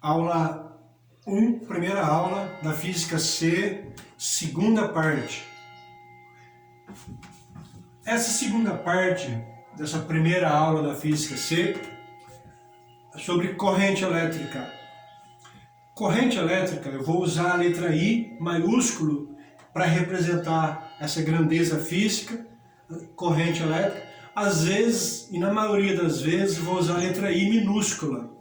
Aula 1, primeira aula da Física C, segunda parte. Essa segunda parte dessa primeira aula da Física C é sobre corrente elétrica. Corrente elétrica, eu vou usar a letra I maiúsculo para representar essa grandeza física, corrente elétrica. Às vezes, e na maioria das vezes, vou usar a letra I minúscula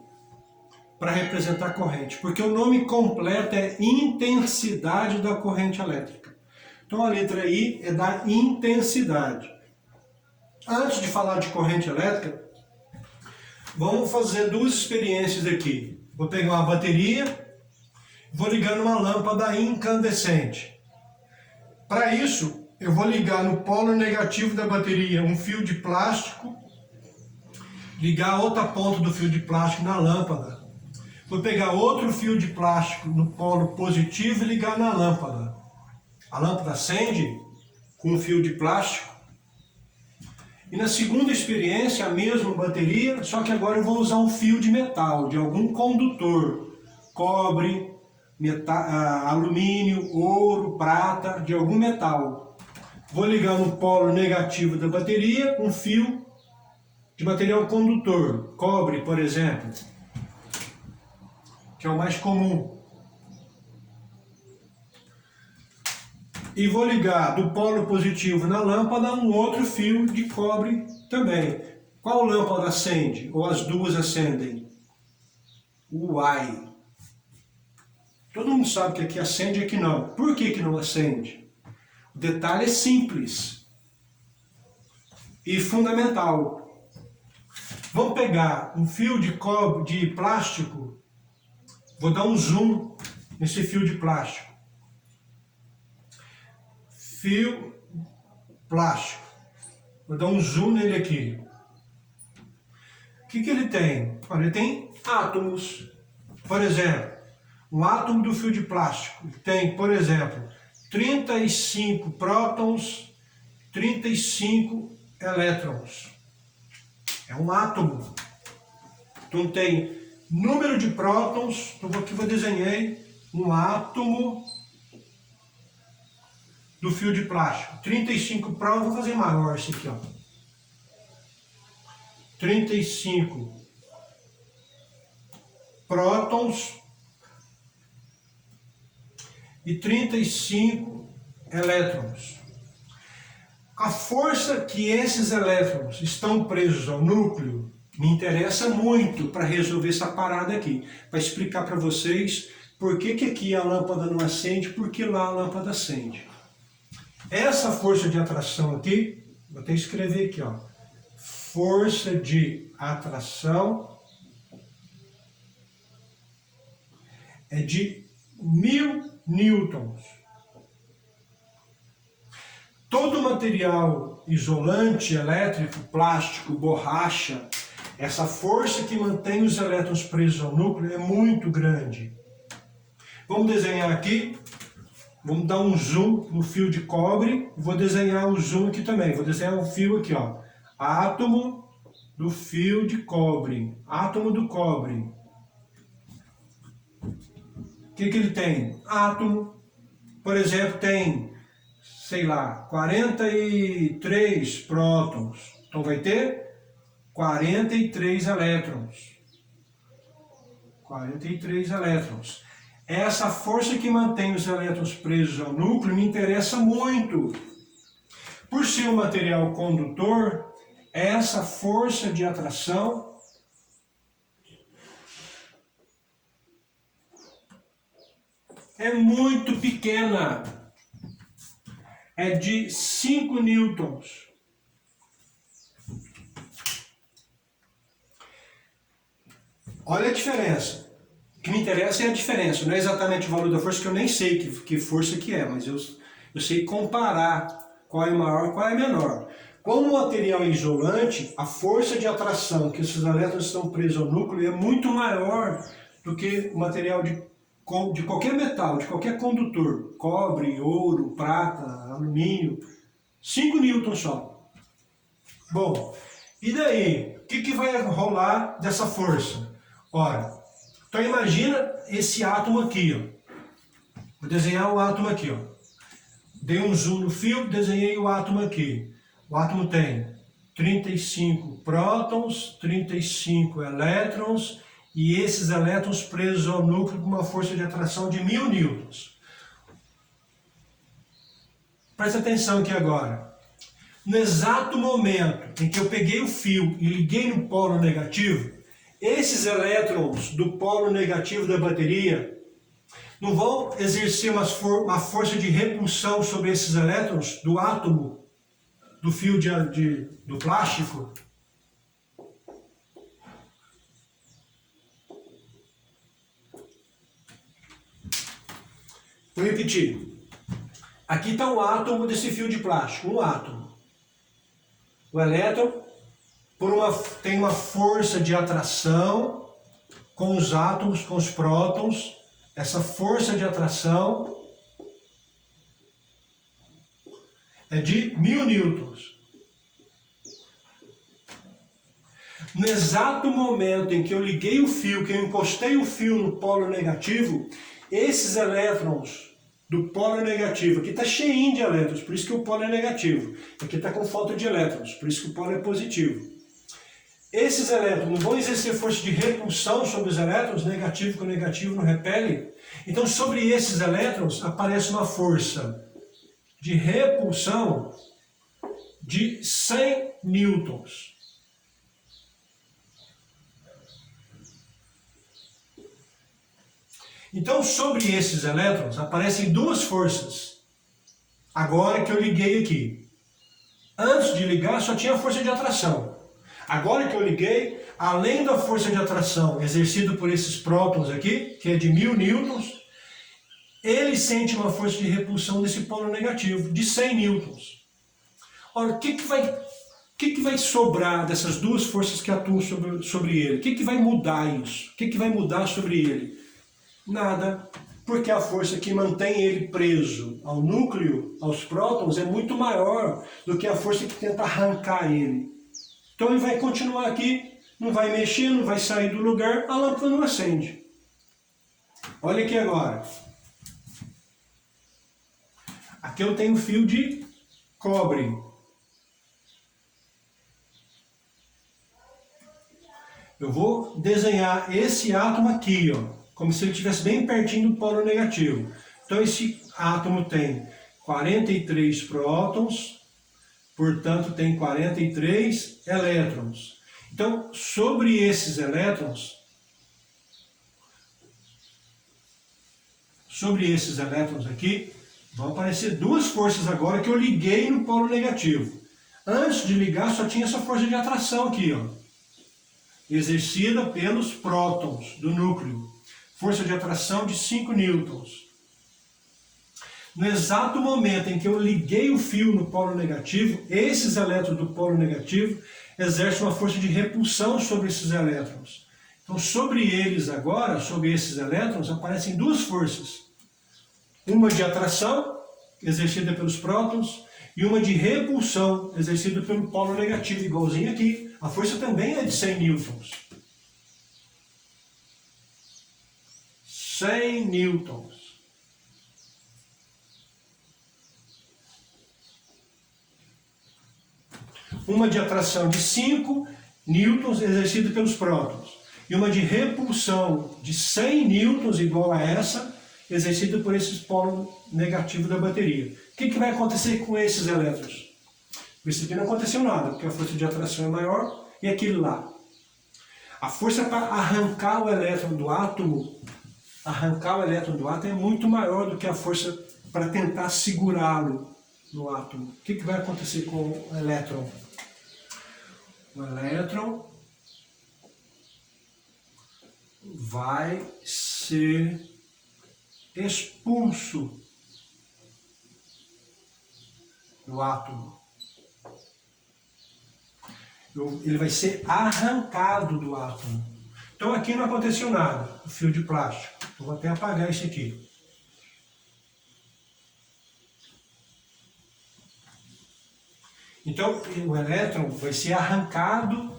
para representar corrente, porque o nome completo é intensidade da corrente elétrica. Então a letra I é da intensidade. Antes de falar de corrente elétrica, vamos fazer duas experiências aqui. Vou pegar uma bateria, vou ligar numa lâmpada incandescente. Para isso, eu vou ligar no polo negativo da bateria um fio de plástico, ligar a outra ponta do fio de plástico na lâmpada. Vou pegar outro fio de plástico no polo positivo e ligar na lâmpada. A lâmpada acende com um fio de plástico. E na segunda experiência, a mesma bateria, só que agora eu vou usar um fio de metal, de algum condutor. Cobre, alumínio, ouro, prata, de algum metal. Vou ligar no polo negativo da bateria um fio de material condutor. Cobre, por exemplo, que é o mais comum. E vou ligar do polo positivo na lâmpada um outro fio de cobre também. Qual lâmpada acende? Ou as duas acendem? Uai! Todo mundo sabe que aqui acende e aqui não. Por que que não acende? O detalhe é simples e fundamental. Vamos pegar um fio de cobre, de plástico. Vou dar um zoom nesse fio de plástico. Fio plástico. Vou dar um zoom nele aqui. O que ele tem? Olha, ele tem átomos. Por exemplo, um átomo do fio de plástico tem, por exemplo, 35 prótons, 35 elétrons. É um átomo. Então tem número de prótons, então aqui eu desenhei um átomo do fio de plástico. 35 prótons, vou fazer maior esse aqui, ó. 35 prótons e 35 elétrons. A força que esses elétrons estão presos ao núcleo me interessa muito para resolver essa parada aqui, para explicar para vocês por que aqui a lâmpada não acende, por que lá a lâmpada acende. Essa força de atração aqui, vou até escrever aqui, ó. Força de atração é de 1000 newtons. Todo material isolante elétrico, plástico, borracha, essa força que mantém os elétrons presos ao núcleo é muito grande. Vamos desenhar aqui. Vamos dar um zoom no fio de cobre. Vou desenhar um zoom aqui também. Vou desenhar um fio aqui, ó. Átomo do fio de cobre. Átomo do cobre. O que ele tem? Átomo, por exemplo, tem, sei lá, 43 prótons. Então vai ter 43 elétrons. 43 elétrons. Essa força que mantém os elétrons presos ao núcleo me interessa muito. Por ser um material condutor, essa força de atração é muito pequena. É de 5 newtons. Olha a diferença. O que me interessa é a diferença, não é exatamente o valor da força, que eu nem sei que força que é, mas eu sei comparar qual é maior e qual é menor. Como o material é isolante, a força de atração que esses elétrons estão presos ao núcleo é muito maior do que o material de qualquer metal, de qualquer condutor. Cobre, ouro, prata, alumínio. 5 newtons só. Bom, e daí? O que vai rolar dessa força? Ora, Então imagina esse átomo aqui, ó. Vou desenhar o átomo aqui, ó. Dei um zoom no fio, desenhei o átomo aqui. O átomo tem 35 prótons, 35 elétrons, e esses elétrons presos ao núcleo com uma força de atração de 1000 newtons. Presta atenção aqui agora. No exato momento em que eu peguei o fio e liguei no polo negativo, esses elétrons do polo negativo da bateria não vão exercer uma força de repulsão sobre esses elétrons do átomo, do fio do plástico? Vou repetir. Aqui está um átomo desse fio de plástico, um átomo. O elétron tem uma força de atração com os átomos, com os prótons. Essa força de atração é de 1000 newtons. No exato momento em que eu liguei o fio, que eu encostei o fio no polo negativo, esses elétrons do polo negativo, aqui está cheinho de elétrons, por isso que o polo é negativo. Aqui está com falta de elétrons, por isso que o polo é positivo. Esses elétrons não vão exercer força de repulsão sobre os elétrons, negativo com negativo não repele. Então sobre esses elétrons aparece uma força de repulsão de 100 newtons. Então, sobre esses elétrons, aparecem duas forças. Agora que eu liguei aqui. Antes de ligar, só tinha força de atração. Agora que eu liguei, além da força de atração exercida por esses prótons aqui, que é de 1000 newtons, ele sente uma força de repulsão desse polo negativo, de 100 newtons. Ora, o que vai sobrar dessas duas forças que atuam sobre ele? O que vai mudar isso? O que vai mudar sobre ele? Nada, porque a força que mantém ele preso ao núcleo, aos prótons, é muito maior do que a força que tenta arrancar ele. Então ele vai continuar aqui, não vai mexer, não vai sair do lugar, a lâmpada não acende. Olha aqui agora. Aqui eu tenho fio de cobre. Eu vou desenhar esse átomo aqui, ó, como se ele estivesse bem pertinho do polo negativo. Então esse átomo tem 43 prótons, portanto tem 43 elétrons. Então, sobre esses elétrons aqui, vão aparecer duas forças agora que eu liguei no polo negativo. Antes de ligar só tinha essa força de atração aqui, ó, exercida pelos prótons do núcleo. Força de atração de 5 newtons. No exato momento em que eu liguei o fio no polo negativo, esses elétrons do polo negativo exercem uma força de repulsão sobre esses elétrons. Então, sobre eles agora, sobre esses elétrons, aparecem duas forças. Uma de atração, exercida pelos prótons, e uma de repulsão, exercida pelo polo negativo, igualzinho aqui. A força também é de 100 newtons. 100 newtons. Uma de atração de 5 newtons exercida pelos prótons. E uma de repulsão de 100 newtons, igual a essa, exercida por esses polos negativos da bateria. O que vai acontecer com esses elétrons? Isso aqui não aconteceu nada, porque a força de atração é maior, e aquele lá. A força para arrancar o elétron do átomo, é muito maior do que a força para tentar segurá-lo no átomo. O que vai acontecer com o elétron? O elétron vai ser expulso do átomo. Ele vai ser arrancado do átomo. Então aqui não aconteceu nada, o fio de plástico. Eu vou até apagar esse aqui. Então o elétron vai ser arrancado.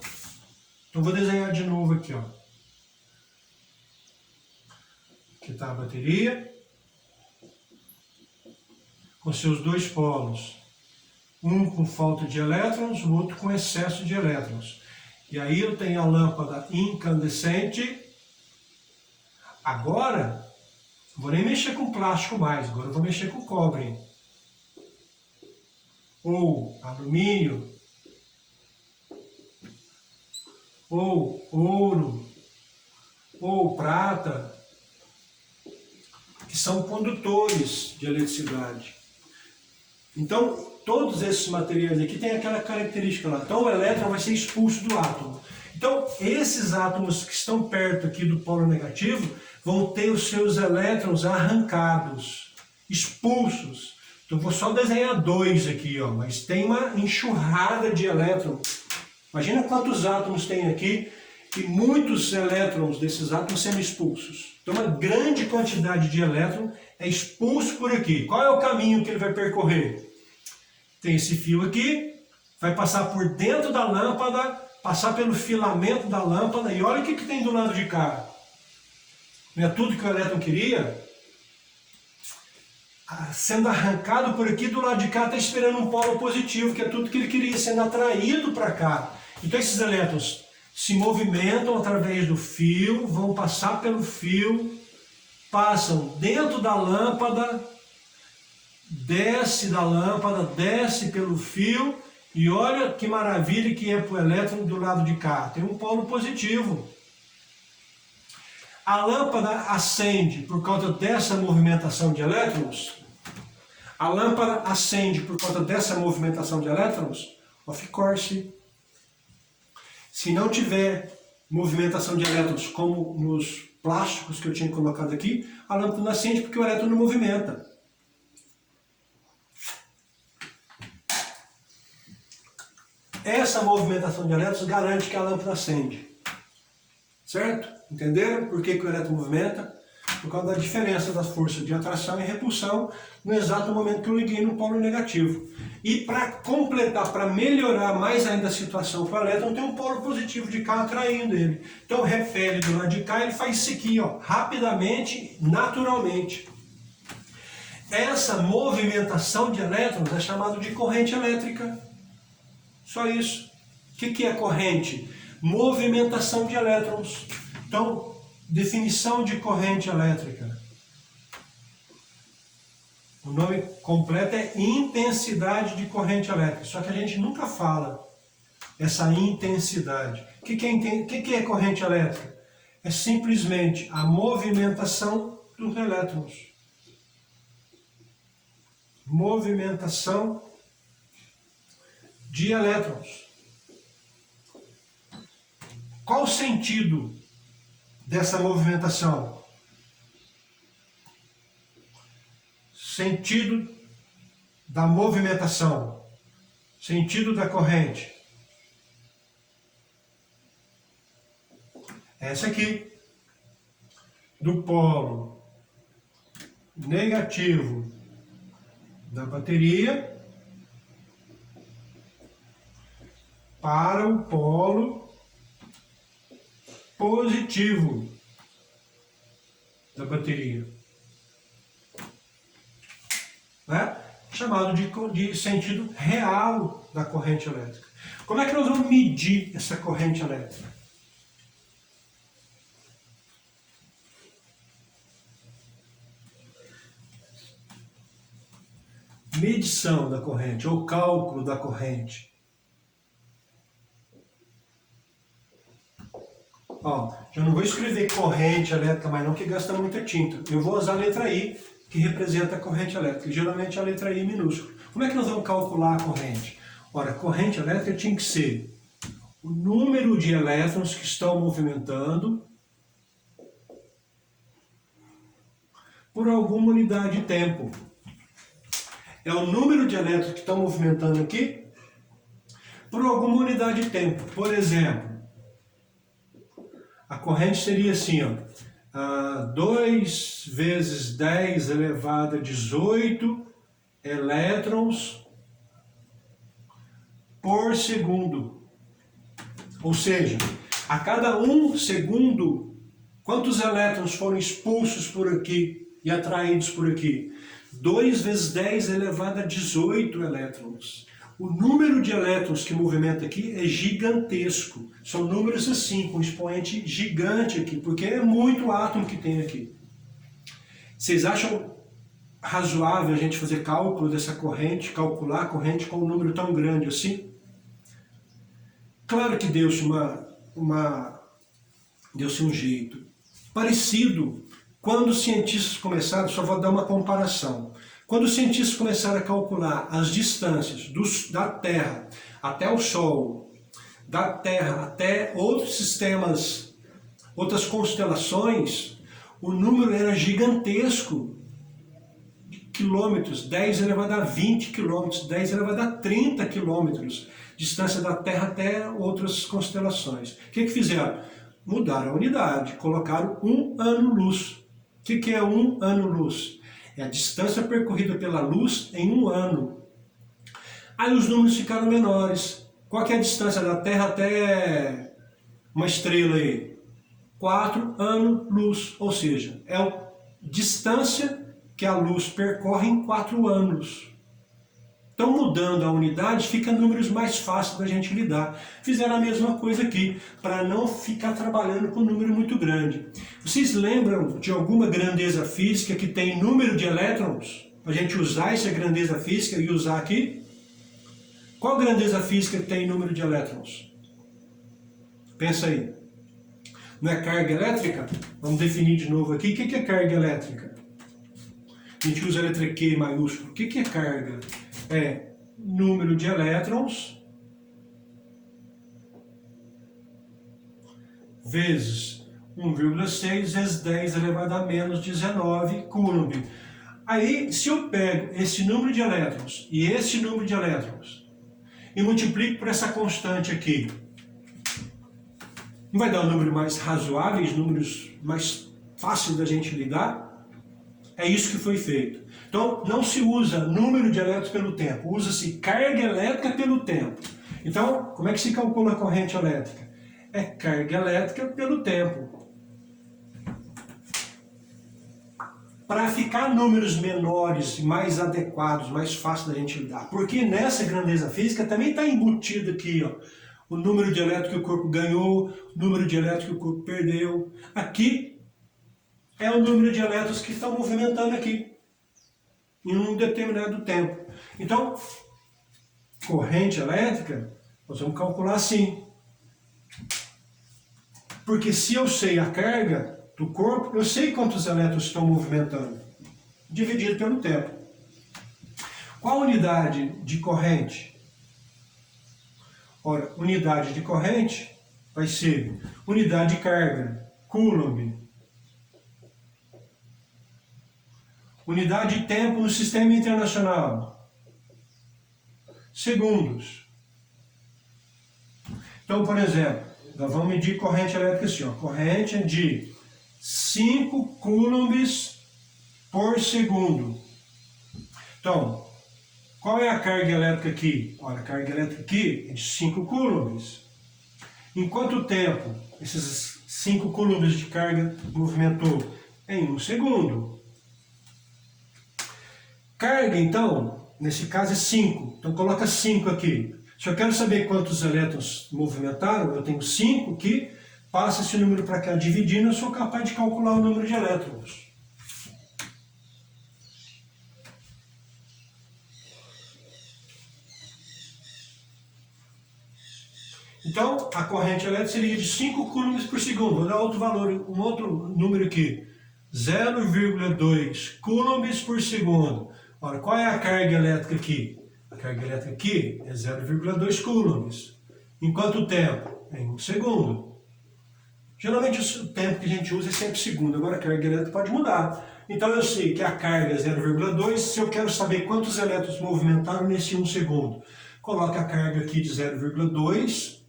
Então vou desenhar de novo aqui, ó. que está a bateria, com seus dois polos, um com falta de elétrons, o outro com excesso de elétrons. E aí eu tenho a lâmpada incandescente. Agora, não vou nem mexer com plástico mais, agora eu vou mexer com cobre, ou alumínio, ou ouro, ou prata, que são condutores de eletricidade. Então, todos esses materiais aqui têm aquela característica lá. Então, o elétron vai ser expulso do átomo. Então, esses átomos que estão perto aqui do polo negativo vão ter os seus elétrons arrancados, expulsos. Então, vou só desenhar dois aqui, ó, mas tem uma enxurrada de elétrons. Imagina quantos átomos tem aqui e muitos elétrons desses átomos sendo expulsos. Então, uma grande quantidade de elétron é expulso por aqui. Qual é o caminho que ele vai percorrer? Tem esse fio aqui, vai passar por dentro da lâmpada, passar pelo filamento da lâmpada, e olha o que tem do lado de cá. Não é tudo que o elétron queria? Sendo arrancado por aqui, do lado de cá está esperando um polo positivo, que é tudo que ele queria, sendo atraído para cá. Então esses elétrons se movimentam através do fio, vão passar pelo fio, passam dentro da lâmpada, desce da lâmpada, desce pelo fio, e olha que maravilha que é para o elétron do lado de cá. Tem um polo positivo. A lâmpada acende por causa dessa movimentação de elétrons. A lâmpada acende por causa dessa movimentação de elétrons. Of course. Se não tiver movimentação de elétrons como nos plásticos que eu tinha colocado aqui, a lâmpada não acende porque o elétron não movimenta. Essa movimentação de elétrons garante que a lâmpada acende. Certo? Entenderam por que o elétron movimenta? Por causa da diferença das forças de atração e repulsão no exato momento que eu liguei no polo negativo. E para completar, para melhorar mais ainda a situação para o elétron, tem um polo positivo de cá atraindo ele. Então repele do lado de cá, ele faz isso aqui, ó, rapidamente, naturalmente. Essa movimentação de elétrons é chamada de corrente elétrica. Só isso. O que é corrente? Movimentação de elétrons. Então, definição de corrente elétrica. O nome completo é intensidade de corrente elétrica. Só que a gente nunca fala essa intensidade. O que é corrente elétrica? É simplesmente a movimentação dos elétrons. Movimentação de elétrons. Qual o sentido dessa movimentação? Sentido da movimentação. Sentido da corrente. Essa aqui. Do polo negativo da bateria para o polo positivo da bateria. Né? Chamado de sentido real da corrente elétrica. Como é que nós vamos medir essa corrente elétrica? Medição da corrente, ou cálculo da corrente. Ó, já não vou escrever corrente elétrica mais não, que gasta muita tinta. Eu vou usar a letra I, que representa a corrente elétrica. Geralmente a letra I minúscula. Como é que nós vamos calcular a corrente? Ora, a corrente elétrica tinha que ser o número de elétrons que estão movimentando por alguma unidade de tempo. É o número de elétrons que estão movimentando aqui por alguma unidade de tempo. Por exemplo, a corrente seria assim, ó, 2 vezes 10 elevado a 18 elétrons por segundo. Ou seja, a cada 1 segundo Quantos elétrons foram expulsos por aqui e atraídos por aqui? 2 vezes 10 elevado a 18 elétrons. O número de elétrons que movimenta aqui é gigantesco. São números assim, com expoente gigante aqui, porque é muito átomo que tem aqui. Vocês acham razoável a gente fazer cálculo dessa corrente, calcular a corrente com um número tão grande assim? Claro que deu-se deu-se um jeito. Parecido, quando os cientistas começaram, só vou dar uma comparação. Quando os cientistas começaram a calcular as distâncias da Terra até o Sol, da Terra até outros sistemas, outras constelações, o número era gigantesco. Quilômetros, 10 elevado a 20 quilômetros, 10 elevado a 30 quilômetros, distância da Terra até outras constelações. O que fizeram? Mudaram a unidade, colocaram 1 ano-luz. O que é 1 ano-luz? É a distância percorrida pela luz em 1 ano. Aí os números ficaram menores. Qual que é a distância da Terra até uma estrela aí? 4 anos-luz, ou seja, é a distância que a luz percorre em 4 anos. Então, mudando a unidade, fica números mais fáceis da gente lidar. Fizeram a mesma coisa aqui, para não ficar trabalhando com um número muito grande. Vocês lembram de alguma grandeza física que tem número de elétrons? Para a gente usar essa grandeza física e usar aqui? Qual grandeza física que tem número de elétrons? Pensa aí. Não é carga elétrica? Vamos definir de novo aqui. O que é carga elétrica? A gente usa a letra Q maiúsculo. O que é carga? É número de elétrons vezes 1,6 vezes 10 elevado a menos 19 coulomb. Aí, se eu pego esse número de elétrons e esse número de elétrons e multiplico por essa constante aqui, não vai dar um número mais razoáveis, números mais fáceis da gente lidar? É isso que foi feito. Então, não se usa número de elétrons pelo tempo, usa-se carga elétrica pelo tempo. Então, como é que se calcula a corrente elétrica? É carga elétrica pelo tempo. Para ficar números menores, mais adequados, mais fácil da gente lidar. Porque nessa grandeza física também está embutido aqui, ó, o número de elétrons que o corpo ganhou, o número de elétrons que o corpo perdeu. Aqui é o número de elétrons que estão movimentando aqui, em um determinado tempo. Então, corrente elétrica, nós vamos calcular assim. Porque se eu sei a carga do corpo, eu sei quantos elétrons estão movimentando, dividido pelo tempo. Qual a unidade de corrente? Ora, unidade de corrente vai ser unidade de carga, coulomb. Unidade de tempo no sistema internacional, segundos. Então, por exemplo, nós vamos medir corrente elétrica assim, ó. Corrente é de 5 coulombs por segundo. Então, qual é a carga elétrica aqui? Olha, a carga elétrica aqui é de 5 coulombs. Em quanto tempo esses 5 coulombs de carga movimentou? Em 1 segundo. Carga, então, nesse caso é 5. Então, coloca 5 aqui. Se eu quero saber quantos elétrons movimentaram, eu tenho 5 aqui, passa esse número para cá dividindo, eu sou capaz de calcular o número de elétrons. Então, a corrente elétrica seria de 5 coulombs por segundo. Vou dar outro valor, um outro número aqui. 0,2 coulombs por segundo. Ora, qual é a carga elétrica aqui? A carga elétrica aqui é 0,2 coulombs. Em quanto tempo? Em 1 segundo. Geralmente o tempo que a gente usa é sempre segundo. Agora a carga elétrica pode mudar. Então eu sei que a carga é 0,2. Se eu quero saber quantos elétrons movimentaram nesse 1 segundo, coloco a carga aqui de 0,2.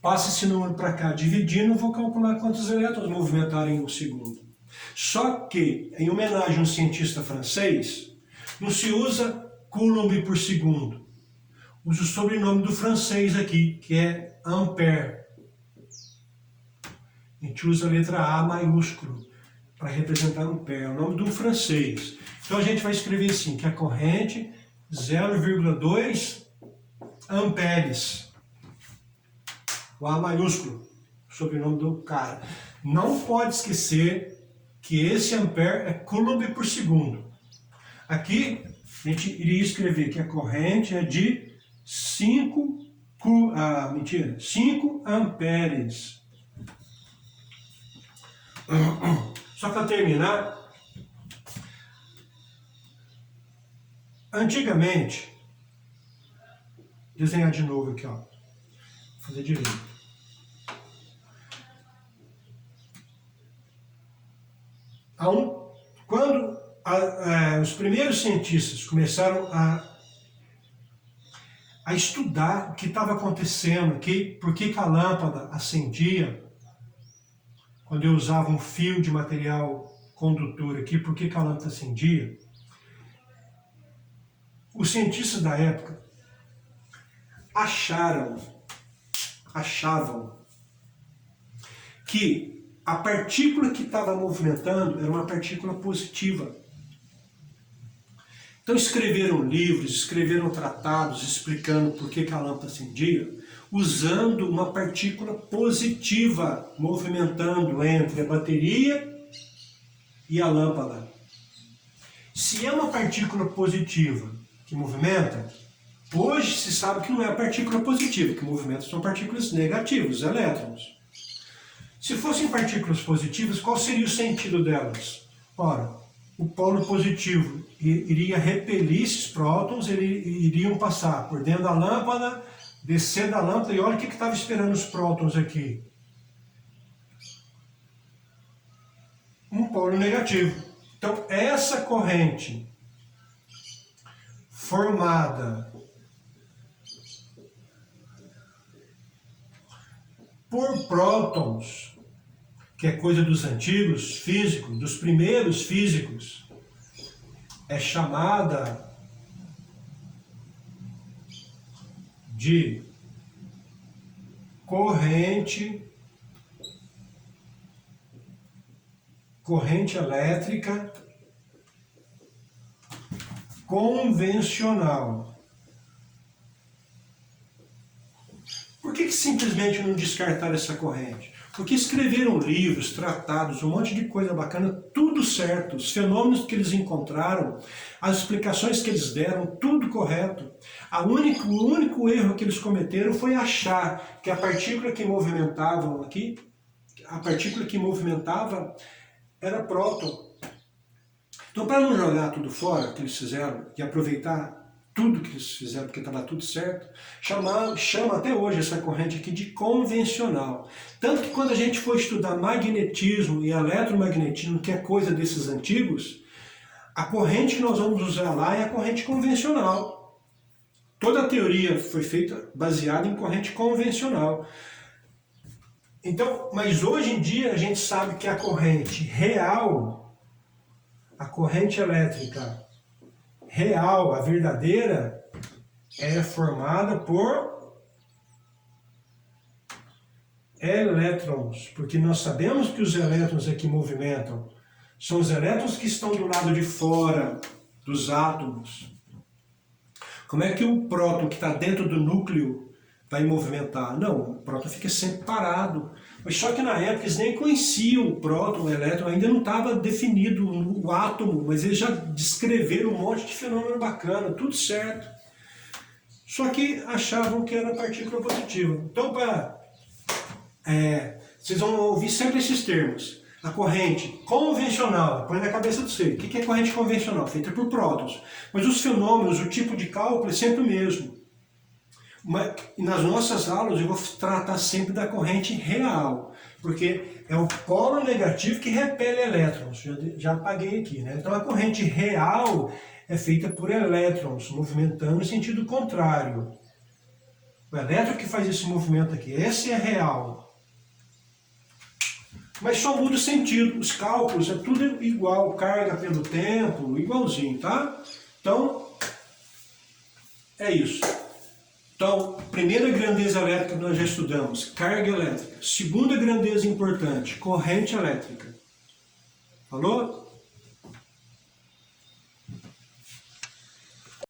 Passa esse número para cá dividindo, vou calcular quantos elétrons movimentaram em 1 segundo. Só que, em homenagem a um cientista francês, não se usa coulomb por segundo. Usa o sobrenome do francês aqui, que é Ampère. A gente usa a letra A maiúsculo para representar ampere, é o nome do francês. Então a gente vai escrever assim, que a corrente 0,2 amperes. O A maiúsculo, sobrenome do cara. Não pode esquecer que esse ampere é coulomb por segundo. Aqui a gente iria escrever que a corrente é de 5 amperes. Só para terminar, antigamente, desenhar de novo aqui, ó, fazer direito. Quando os primeiros cientistas começaram a estudar o que estava acontecendo, por que a lâmpada acendia, quando eu usava um fio de material condutor aqui, por que a lâmpada acendia, os cientistas da época achavam que a partícula que estava movimentando era uma partícula positiva. Então escreveram livros, escreveram tratados explicando por que a lâmpada acendia, usando uma partícula positiva movimentando entre a bateria e a lâmpada. Se é uma partícula positiva que movimenta, hoje se sabe que não é a partícula positiva, que movimenta são partículas negativas, os elétrons. Se fossem partículas positivas, qual seria o sentido delas? Ora, o polo positivo iria repelir esses prótons, eles iriam passar por dentro da lâmpada, descer da lâmpada, e olha o que estava esperando os prótons aqui. Um polo negativo. Então, essa corrente formada por prótons, que é coisa dos antigos físicos, dos primeiros físicos, é chamada de corrente elétrica convencional. Por que simplesmente não descartaram essa corrente? Porque escreveram livros, tratados, um monte de coisa bacana, tudo certo, os fenômenos que eles encontraram, as explicações que eles deram, tudo correto. O único erro que eles cometeram foi achar que a partícula que movimentavam aqui, a partícula que movimentava era próton. Então, para não jogar tudo fora que eles fizeram e aproveitar tudo que eles fizeram, porque estava tudo certo, chama até hoje essa corrente aqui de convencional. Tanto que quando a gente for estudar magnetismo e eletromagnetismo, que é coisa desses antigos, a corrente que nós vamos usar lá é a corrente convencional. Toda a teoria foi feita baseada em corrente convencional. Então, mas hoje em dia a gente sabe que a corrente real, a corrente elétrica real, a verdadeira, é formada por elétrons, porque nós sabemos que os elétrons que movimentam são os elétrons que estão do lado de fora dos átomos. Como é que o próton que está dentro do núcleo vai movimentar? Não, o próton fica sempre parado. Mas só que na época eles nem conheciam o próton, o elétron, ainda não estava definido o átomo, mas eles já descreveram um monte de fenômeno bacana, tudo certo. Só que achavam que era partícula positiva. Então, vocês vão ouvir sempre esses termos. A corrente convencional, põe na cabeça de você. O que é corrente convencional? Feita por prótons. Mas os fenômenos, o tipo de cálculo é sempre o mesmo. E nas nossas aulas eu vou tratar sempre da corrente real, porque é o polo negativo que repele elétrons, já apaguei aqui, né? Então a corrente real é feita por elétrons, movimentando em sentido contrário. O elétron que faz esse movimento aqui, esse é real. Mas só muda o sentido, os cálculos é tudo igual, carga pelo tempo, igualzinho, tá? Então, é isso. Então, primeira grandeza elétrica que nós já estudamos, carga elétrica. Segunda grandeza importante, corrente elétrica. Falou?